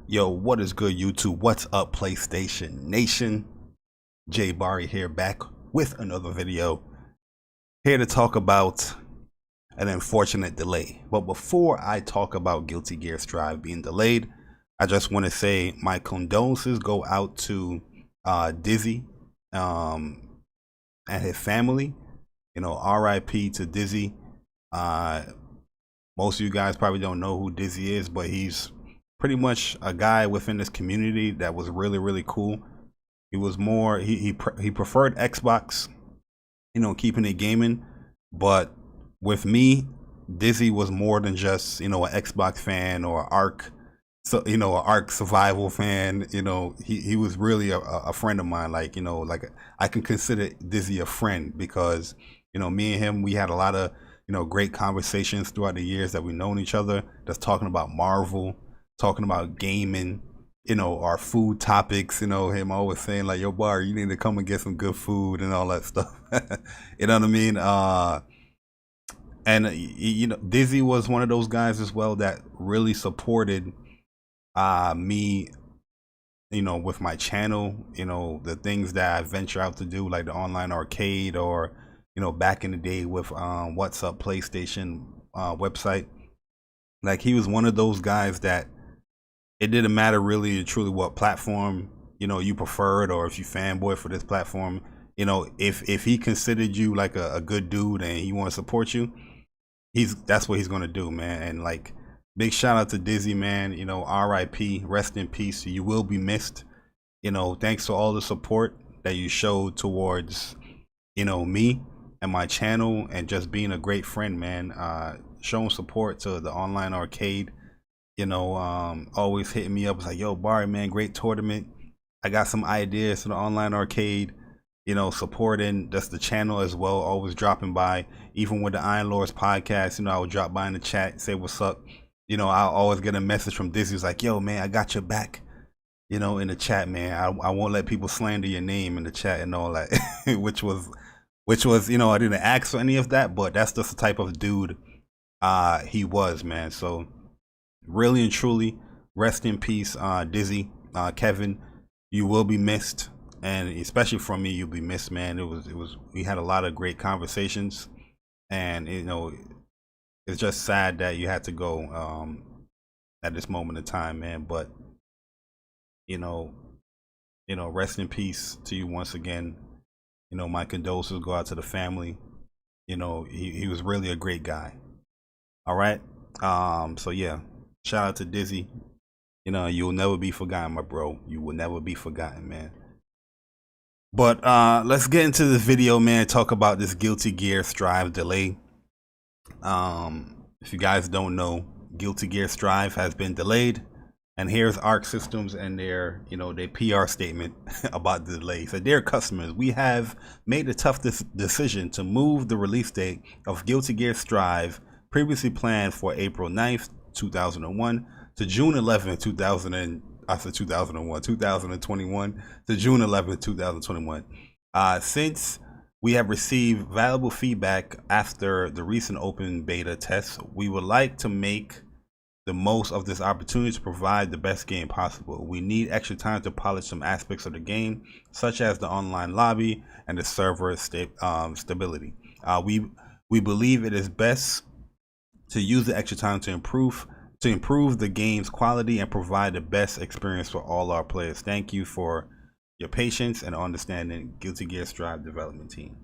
Yo, what is good, YouTube? What's up, PlayStation Nation? Jay Barry here, back with another video. Here to talk about an unfortunate delay. But before I talk about Guilty Gear Strive being delayed, I just want to say my condolences go out to Dizzy and his family. You know, RIP to Dizzy. Most of you guys probably don't know who Dizzy is, but he's pretty much a guy within this community that was really cool. He was more he preferred Xbox, you know, keeping it gaming, but with me, Dizzy was more than just, you know, an Xbox fan or Ark, so, you know, an Ark survival fan. You know, he was really a friend of mine. Like, you know, like I can consider Dizzy a friend because, you know, me and him, we had a lot of, you know, great conversations throughout the years that we've known each other, just talking about Marvel, talking about gaming, you know, our food topics. You know, him always saying like, yo, Bar, you need to come and get some good food and all that stuff. You know what I mean? And you know, Dizzy was one of those guys as well that really supported me, you know, with my channel, you know, the things that I venture out to do, like the online arcade, or, you know, back in the day with What's Up PlayStation website. Like, he was one of those guys that it didn't matter really and truly what platform, you know, you preferred, or if you fanboy for this platform. You know, if he considered you like a good dude and he want to support you, that's what he's gonna do, man. And like, big shout out to Dizzy, man. You know, RIP, rest in peace. You will be missed. You know, thanks to all the support that you showed towards, you know, me and my channel, and just being a great friend, man. Showing support to the online arcade. You know, always hitting me up. It's like, yo, Barry, man, great tournament. I got some ideas for the online arcade. You know, supporting just the channel as well. Always dropping by, even with the Iron Lords podcast. You know, I would drop by in the chat, say what's up. You know, I'll always get a message from Dizzy. It's like, yo, man, I got your back. You know, in the chat, man. I won't let people slander your name in the chat and all that. which was, you know, I didn't ask for any of that, but that's just the type of dude he was, man. So really and truly, rest in peace, Dizzy, Kevin. You will be missed, and especially from me, you'll be missed, man. We had a lot of great conversations, and you know, it's just sad that you had to go at this moment in time, man. But you know, rest in peace to you once again. You know, my condolences go out to the family. You know, he was really a great guy. All right. So yeah, shout out to Dizzy. You know, you'll never be forgotten, my bro. You will never be forgotten, man. But let's get into this video, man. Talk about this Guilty Gear Strive delay. If you guys don't know, Guilty Gear Strive has been delayed, and here's Arc Systems and their, you know, their PR statement about the delay. So, dear customers, we have made a tough decision to move the release date of Guilty Gear Strive, previously planned for April 9th, 2001 to June 11th, 2021 to June 11th, 2021. Since we have received valuable feedback after the recent open beta tests, we would like to make the most of this opportunity to provide the best game possible. We need extra time to polish some aspects of the game, such as the online lobby and the server stability. We believe it is best to use the extra time to improve the game's quality and provide the best experience for all our players. Thank you for your patience and understanding, Guilty Gear Strive development team.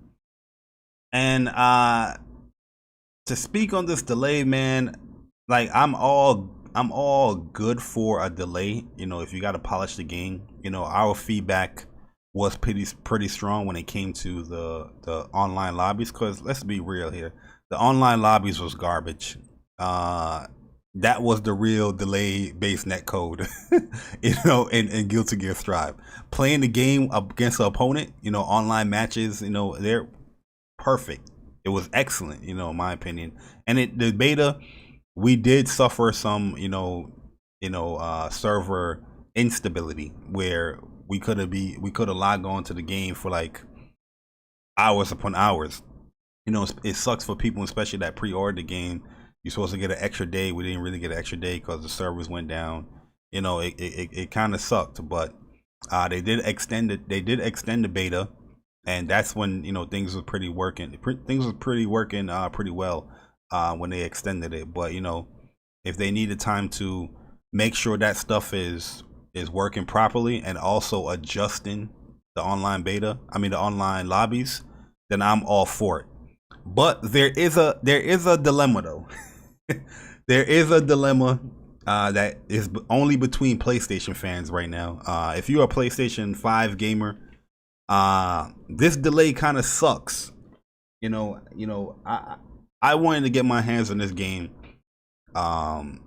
And to speak on this delay, man, like, I'm all good for a delay. You know, if you got to polish the game. You know, our feedback was pretty strong when it came to the online lobbies, because let's be real here, the online lobbies was garbage. That was the real delay based netcode. You know, in Guilty Gear Strive, playing the game against an opponent, you know, online matches, you know, they're perfect. It was excellent, you know, in my opinion. And the beta, we did suffer some, you know, server instability, where we could have logged on to the game for like hours upon hours. You know, it sucks for people, especially that pre-ordered the game. You're supposed to get an extra day. We didn't really get an extra day because the servers went down. it kind of sucked, but they did extend it. They did extend the beta, and that's when things was pretty working. Things was pretty working pretty well when they extended it. But if they needed time to make sure that stuff is working properly and also adjusting the online beta, I mean the online lobbies, then I'm all for it. But there is a dilemma though. There is a dilemma that is only between PlayStation fans right now. If you're a PlayStation 5 gamer, this delay kind of sucks. I wanted to get my hands on this game, during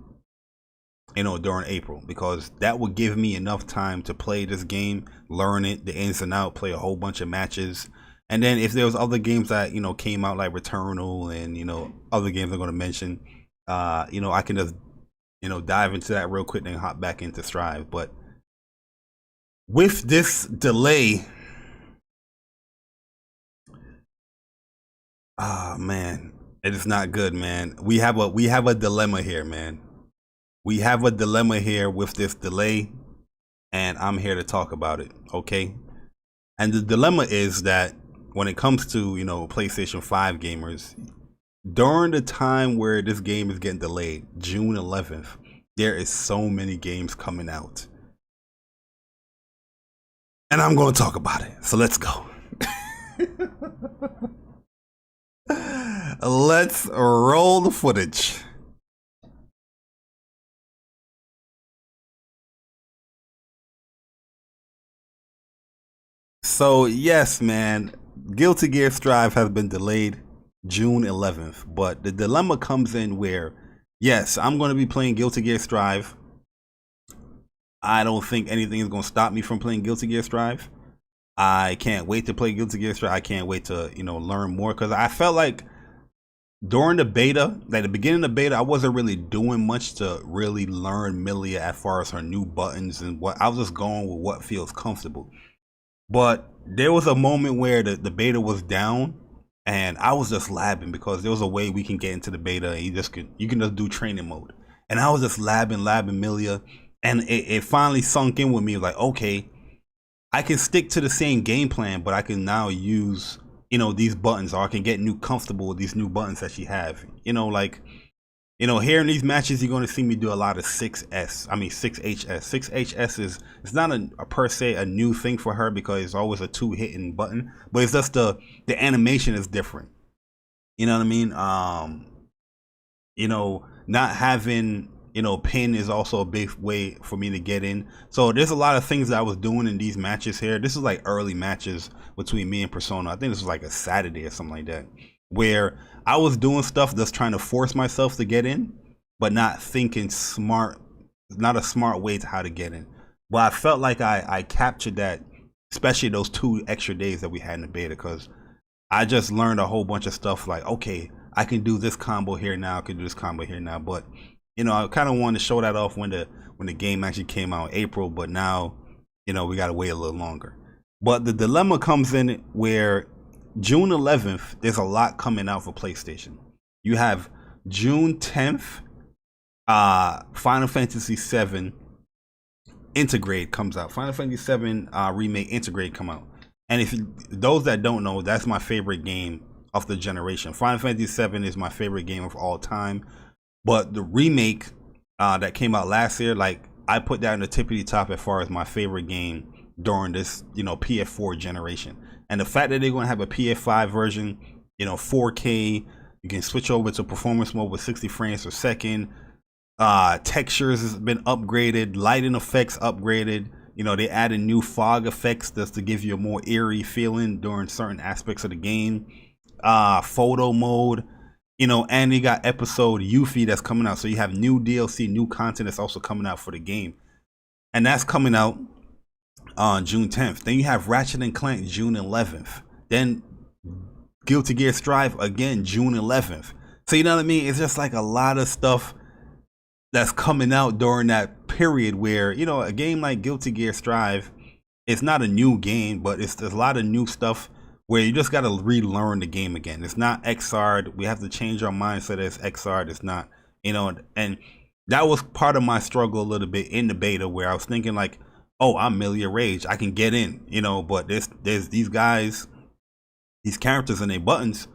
April, because that would give me enough time to play this game, learn it, the ins and out, play a whole bunch of matches. And then if there was other games that, came out like Returnal and, other games I'm going to mention, I can just, dive into that real quick and hop back into Strive. But with this delay, man, it is not good, man. We have a dilemma here, man. We have a dilemma here with this delay, and I'm here to talk about it, okay? And the dilemma is that when it comes to, PlayStation 5 gamers, during the time where this game is getting delayed, June 11th, there is so many games coming out. And I'm going to talk about it. So let's go. Let's roll the footage. So yes, man, Guilty Gear Strive has been delayed June 11th, but the dilemma comes in where, yes, I'm going to be playing Guilty Gear Strive. I don't think anything is going to stop me from playing Guilty Gear Strive. I can't wait to play Guilty Gear Strive. I can't wait to, learn more, because I felt like during the beta, like the beginning of the beta, I wasn't really doing much to really learn Millia as far as her new buttons and what. I was just going with what feels comfortable. But there was a moment where the beta was down, and I was just labbing because there was a way we can get into the beta, and you can just do training mode. And I was just labbing Millia, and it finally sunk in with me, like, okay, I can stick to the same game plan, but I can now use, these buttons, or I can get comfortable with these new buttons that she have. Here in these matches, you're going to see me do a lot of 6HS. 6HS is, it's not a per se a new thing for her, because it's always a 2-hitting button, but it's just the animation is different. You know what I mean? Not having, pin is also a big way for me to get in. So there's a lot of things that I was doing in these matches here. This is like early matches between me and Persona. I think this was like a Saturday or something like that, where I was doing stuff just trying to force myself to get in, but not thinking smart, not a smart way to how to get in. But I felt like I captured that, especially those 2 extra days that we had in the beta, because I just learned a whole bunch of stuff like, okay, I can do this combo here now, I can do this combo here now. But, I kind of wanted to show that off when the game actually came out in April, but now, we got to wait a little longer. But the dilemma comes in where June 11th, there's a lot coming out for PlayStation. You have June 10th, Final Fantasy VII Integrate comes out. Final Fantasy VII Remake Integrate come out. And if those that don't know, that's my favorite game of the generation. Final Fantasy VII is my favorite game of all time. But the remake that came out last year, like, I put that in the tippity top as far as my favorite game during this, PS4 generation. And the fact that they're going to have a PS5 version, 4K, you can switch over to performance mode with 60 frames per second. Textures has been upgraded, lighting effects upgraded. They added new fog effects just to give you a more eerie feeling during certain aspects of the game. Photo mode, and you got episode Yuffie that's coming out. So you have new DLC, new content that's also coming out for the game. And that's coming out on June 10th. Then you have Ratchet and Clank June 11th. Then Guilty Gear Strive again June 11th. So you know what I mean? It's just like a lot of stuff that's coming out during that period where, a game like Guilty Gear Strive, it's not a new game, but there's a lot of new stuff where you just got to relearn the game again. It's not XR'd. We have to change our mindset as XR'd. It's not, and that was part of my struggle a little bit in the beta, where I was thinking like, oh, I'm Milia Rage, I can get in, but there's these guys, these characters and their buttons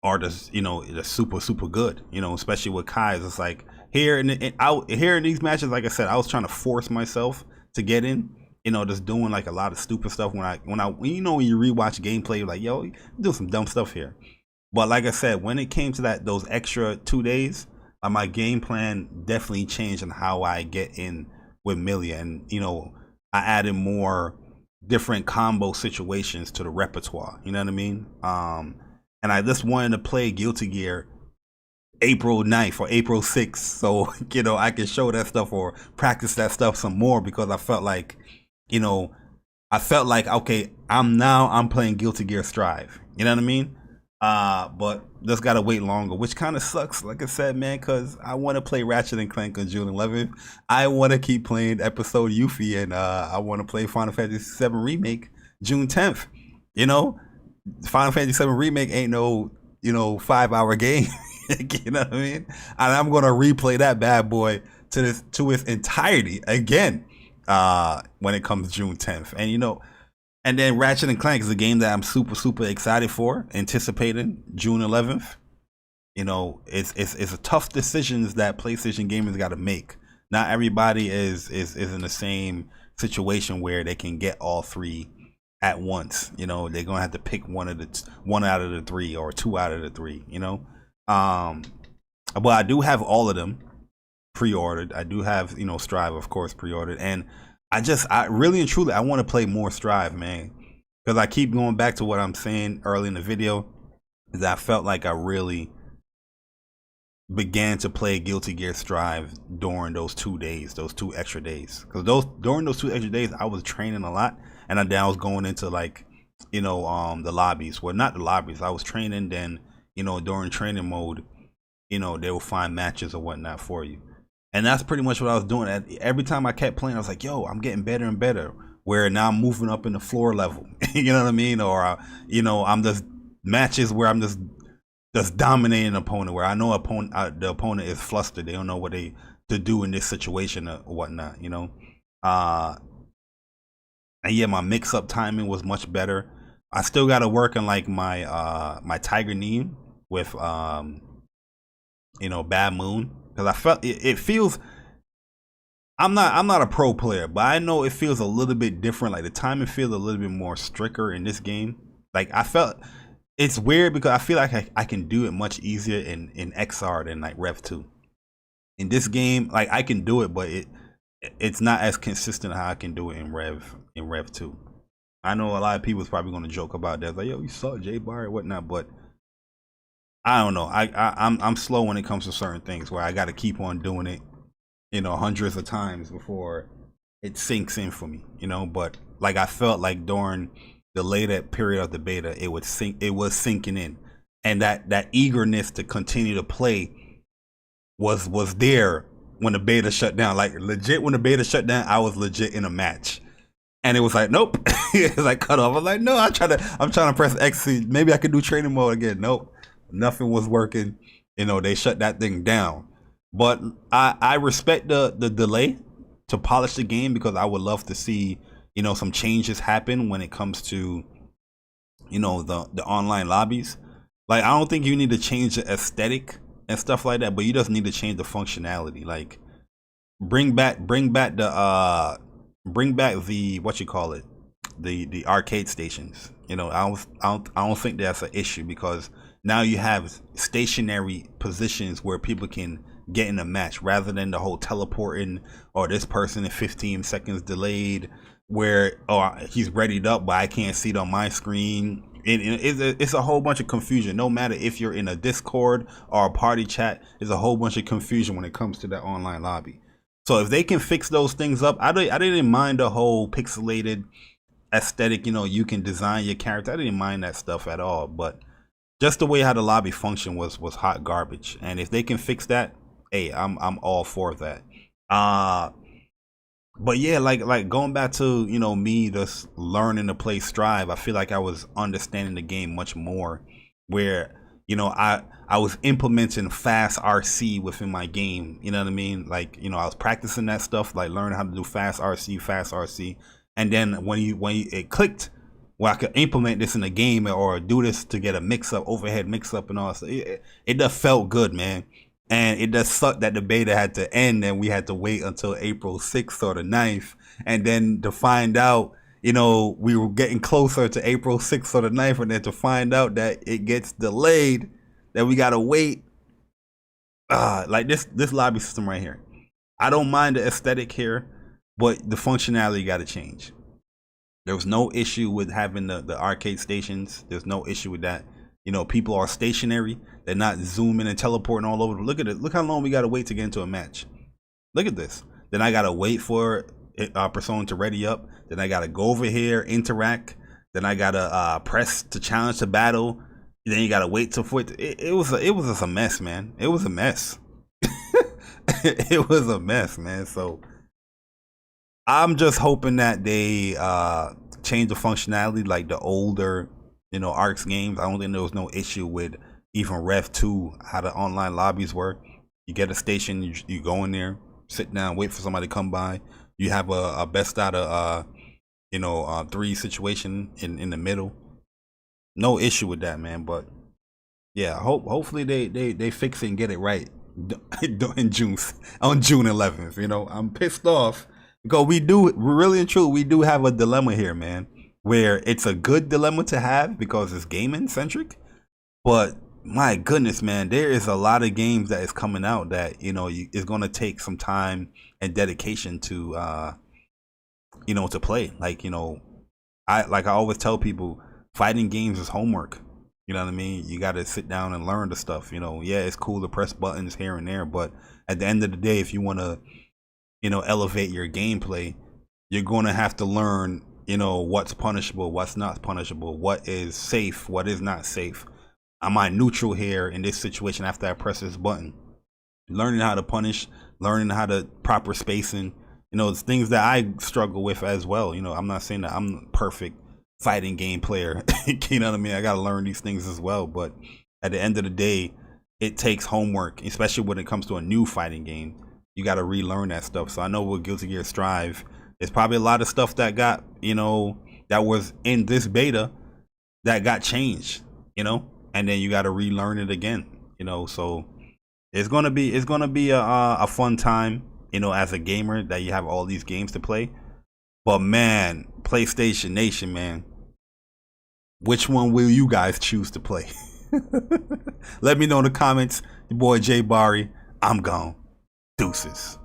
are just, they're super good, especially with Kai's. It's like here in these matches, like I said, I was trying to force myself to get in, just doing like a lot of stupid stuff. When you rewatch gameplay, you're like, yo, you do some dumb stuff here. But like I said, when it came to those extra 2 days, my game plan definitely changed on how I get in with Milia, and I added more different combo situations to the repertoire. You know what I mean? And I just wanted to play Guilty Gear April 9th or April 6th, so I can show that stuff or practice that stuff some more, because I felt like, okay, I'm playing Guilty Gear Strive. You know what I mean? But just gotta wait longer, which kind of sucks, like I said, man, because I want to play Ratchet and Clank on June 11th. I want to keep playing Episode Yuffie, and I want to play Final Fantasy VII Remake June 10th. Final Fantasy VII Remake ain't no 5-hour game. You know what I mean? And I'm gonna replay that bad boy to its entirety again when it comes June 10th. And then Ratchet and Clank is a game that I'm super excited for, anticipating June 11th. It's a tough decisions that PlayStation gamers got to make. Not everybody is in the same situation where they can get all three at once. They're gonna have to pick one out of the three, or two out of the three. But I do have all of them pre-ordered. I do have Strive, of course, pre-ordered, and I really and truly, I want to play more Strive, man, because I keep going back to what I'm saying early in the video, is I felt like I really began to play Guilty Gear Strive during those 2 days, those 2 extra days, because during those 2 extra days I was training a lot, and then I was going into like the lobbies. Well, not the lobbies, I was training. Then during training mode, they will find matches or whatnot for you. And that's pretty much what I was doing. Every time I kept playing, I was like, yo, I'm getting better and better. Where now I'm moving up in the floor level. You know what I mean? Or, I'm just matches where I'm just dominating an opponent, where I know the opponent is flustered. They don't know what to do in this situation or whatnot, and yeah, my mix-up timing was much better. I still got to work on like my Tiger Knee with, Bad Moon. Because I felt it feels, I'm not a pro player, but I know it feels a little bit different. Like the timing feels a little bit more stricter in this game. Like I felt, it's weird because I feel like I can do it much easier in XR than like Rev 2. In this game, like I can do it, but it's not as consistent how I can do it in Rev 2. I know a lot of people is probably going to joke about that, like, yo, you saw J-Bar or whatnot, but I don't know. I'm slow when it comes to certain things, where I got to keep on doing it, hundreds of times before it sinks in for me, But like I felt like during the later period of the beta, it was sinking in, and that eagerness to continue to play was there when the beta shut down. Like legit, when the beta shut down, I was legit in a match. And it was like, nope. It's like cut off. I was like, no, I'm trying to press X. Maybe I could do training mode again. Nope. Nothing was working. They shut that thing down. But I respect the delay to polish the game, because I would love to see some changes happen when it comes to the online lobbies. Like I don't think you need to change the aesthetic and stuff like that, but you just need to change the functionality. Like bring back the what you call it, the arcade stations. I don't think that's an issue, because now you have stationary positions where people can get in a match, rather than the whole teleporting, or this person in 15 seconds delayed, where he's readied up but I can't see it on my screen. It's a whole bunch of confusion. No matter if you're in a Discord or a party chat, there's a whole bunch of confusion when it comes to that online lobby. So if they can fix those things up, I didn't mind the whole pixelated aesthetic. You can design your character. I didn't mind that stuff at all, but just the way how the lobby function was hot garbage. And if they can fix that, hey, I'm all for that. But yeah, like going back to me just learning to play Strive, I feel like I was understanding the game much more, where you know, I was implementing fast RC within my game. You know what I mean? Like, you know, I was practicing that stuff, like learning how to do fast RC, and then when it clicked, where I could implement this in the game or do this to get a mix-up, overhead mix-up and all. So it just felt good, man. And it just sucked that the beta had to end and we had to wait until April 6th or the 9th. And then to find out, you know, we were getting closer to April 6th or the 9th, and then to find out that it gets delayed, that we gotta wait. Like this lobby system right here. I don't mind the aesthetic here, but the functionality gotta change. There was no issue with having the arcade stations. There's no issue with that. You know, people are stationary. They're not zooming and teleporting all over. Look at it. Look how long we got to wait to get into a match. Look at this. Then I got to wait for Persona to ready up. Then I got to go over here, interact. Then I got to press to challenge the battle. Then you got to wait till foot. It was just a mess, man. It was a mess. It was a mess, man. So I'm just hoping that they change the functionality like the older, you know, ARCS games. I don't think there was no issue with even Rev 2, how the online lobbies work. You get a station, you go in there, sit down, wait for somebody to come by. You have a best out of you know, 3 situation in the middle. No issue with that, man. But yeah, hopefully they fix it and get it right in June, on June 11th. You know, I'm pissed off because we really and truly, we do have a dilemma here, man, where it's a good dilemma to have because it's gaming centric. But my goodness, man, there is a lot of games that is coming out that, you know, it's going to take some time and dedication to you know, to play. Like, you know, I always tell people, fighting games is homework. You know what I mean? You got to sit down and learn the stuff. You know, yeah, it's cool to press buttons here and there, but at the end of the day, if you want to, you know, elevate your gameplay, you're going to have to learn, you know, what's punishable, what's not punishable, what is safe, what is not safe. Am I neutral here in this situation after I press this button? Learning how to punish, learning how to proper spacing, you know, it's things that I struggle with as well. You know, I'm not saying that I'm perfect fighting game player. You know what I mean? I got to learn these things as well. But at the end of the day, it takes homework, especially when it comes to a new fighting game. You got to relearn that stuff. So I know with Guilty Gear Strive, there's probably a lot of stuff that got, you know, that was in this beta that got changed, you know, and then you got to relearn it again, you know. So it's gonna be a fun time, you know, as a gamer, that you have all these games to play. But man, PlayStation Nation, man, which one will you guys choose to play? Let me know in the comments. Your boy Jay Bari. I'm gone. Deuces.